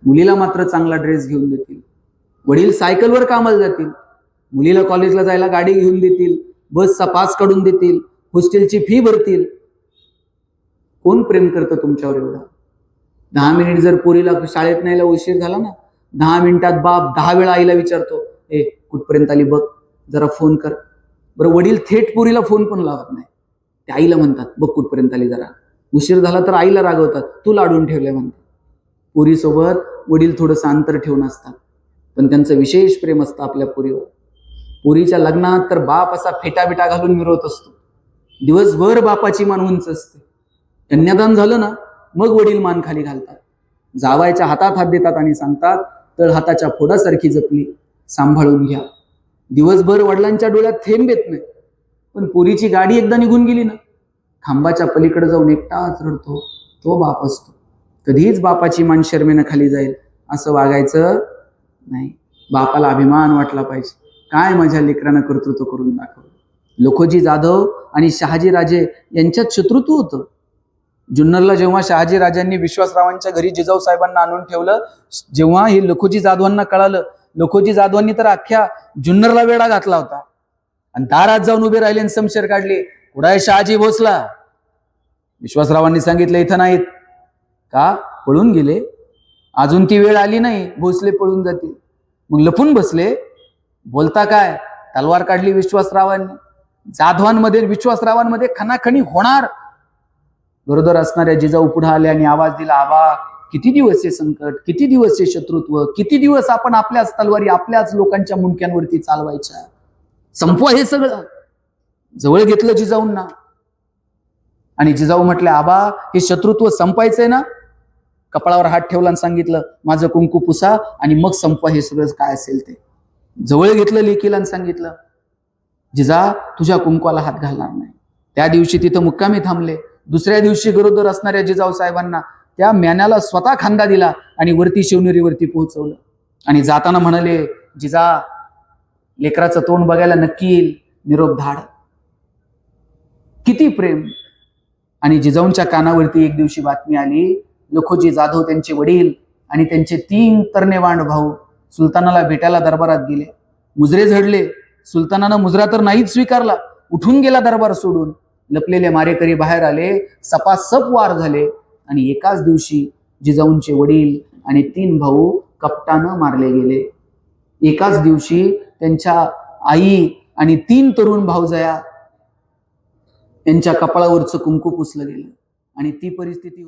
मुलीला मात्र चांगला ड्रेस घेऊन देतील. वडील सायकलवर कामाला जातील, मुलीला कॉलेजला जायला गाडी घेऊन देतील, बसचा पास काढून देतील, हॉस्टेलची फी भरतील. कोण प्रेम करतं तुमच्यावर एवढं? 10 मिनिट जर पोरीला शाळेत न्यायला उशीर झाला ना, 10 मिनिटात बाप 10 वेळा आईला विचारतो, ए कुठपर्यंत आली बघ, जरा फोन कर. बरं, वडील थेट पोरीला फोन पण लावत नाही, ते आईला म्हणतात बघ कुठपर्यंत आली जरा. उशीर झाला तर आईला रागवतात, तू लाडून ठेवलंय म्हणतात. पोरीसोबत वडील थोडंसं अंतर ठेवून असतात, पण त्यांचं विशेष प्रेम असतं आपल्या पोरीवर. पोरीच्या लग्नात तर बाप असा फेटाबिटा घालून मिरवत असतो, दिवसभर बापाची मान उंच असते. कन्यादान झालं ना, मग वडील मान खाली घालतात, जावायच्या हातात हात देतात आणि सांगतात, तळ हाताच्या फोडासारखी जपली, सांभाळून घ्या. दिवसभर वडिलांच्या डोळ्यात थेंब येत नाही, पण पोरीची गाडी एकदा निघून गेली ना, खांबाच्या पलीकडे जाऊन एकटाच रडतो तो बाप असतो. कधीच बापाची मान शर्मेनं खाली जाईल असं वागायचं नाही. बापाला अभिमान वाटला पाहिजे, काय माझ्या लेकरानं कर्तृत्व करून दाखवलं. लखोजी जाधव आणि शहाजी राजे यांच्यात शत्रुत्व होतं. जुन्नरला जेव्हा शहाजी राजांनी विश्वासरावांच्या घरी जिजाऊ साहेबांना आणून ठेवलं, जेव्हा हे लखोजी जाधवांना कळालं, लखोजी जाधवांनी तर अख्ख्या जुन्नरला वेढा घातला होता आणि दारात जाऊन उभे राहिले आणि समशेर काढले, कुठे शहाजी भोसला? विश्वासरावांनी सांगितलं इथं नाहीत. का? पळून गेले, अजून ती वेळ आली नाही, भोसले पळून जातील. मग लपून बसले. बोलता काय? तलवार काढली विश्वासरावांनी. जाधवांमध्ये विश्वासरावांमध्ये खणाखणी होणार. गरोदर असणाऱ्या जिजाऊ पुढे आले आणि आवाज दिला, आबा किती दिवस हे संकट, किती दिवस हे शत्रुत्व, किती दिवस आपण आपल्याच तलवारी आपल्याच लोकांच्या मुंडक्यांवरती चालवायच्या, संपवा हे सगळं. जवळ घेतलं जिजाऊंना आणि जिजाऊ म्हटले, आबा हे शत्रुत्व संपायचंय ना? कपाळावर हात ठेवला आणि सांगितलं, माझं कुंकू पुसा आणि मग संपवा हे सगळं काय असेल ते. जवळ घेतलं लेकीला आणि सांगितलं, जिजा तुझ्या कुंकवाला हात घालणार नाही. त्या दिवशी तिथं मुक्कामी थांबले. दुसऱ्या दिवशी गरोदर असणाऱ्या जिजाऊ साहेबांना त्या म्यान्याला स्वतः खांदा दिला आणि वरती शिवनेरीवरती पोहोचवलं आणि जाताना म्हणाले, जिजा लेकराचं तोंड बघायला नक्की येईल, निरोप धाड. किती प्रेम. आणि जिजाऊंच्या कानावरती एक दिवशी बातमी आली, लखोजी जाधव त्यांचे वडील आणि त्यांचे 3 तरनेवांड भाऊ सुलतानाला भेटायला दरबारात गेले. मुजरे झडले. सुलतानानं मुजरा तर नाहीच स्वीकारला, उठून गेला दरबार सोडून. लपलेले मारेकरी बाहेर आले, सपासप वार झाले आणि एकाच दिवशी जिजाऊंचे वडील आणि 3 भाऊ कपटानं मारले गेले. एकाच दिवशी त्यांच्या आई आणि 3 तरुण भाऊजया यांच्या कपाळावरचं कुंकू पुसलं गेलं आणि ती परिस्थिती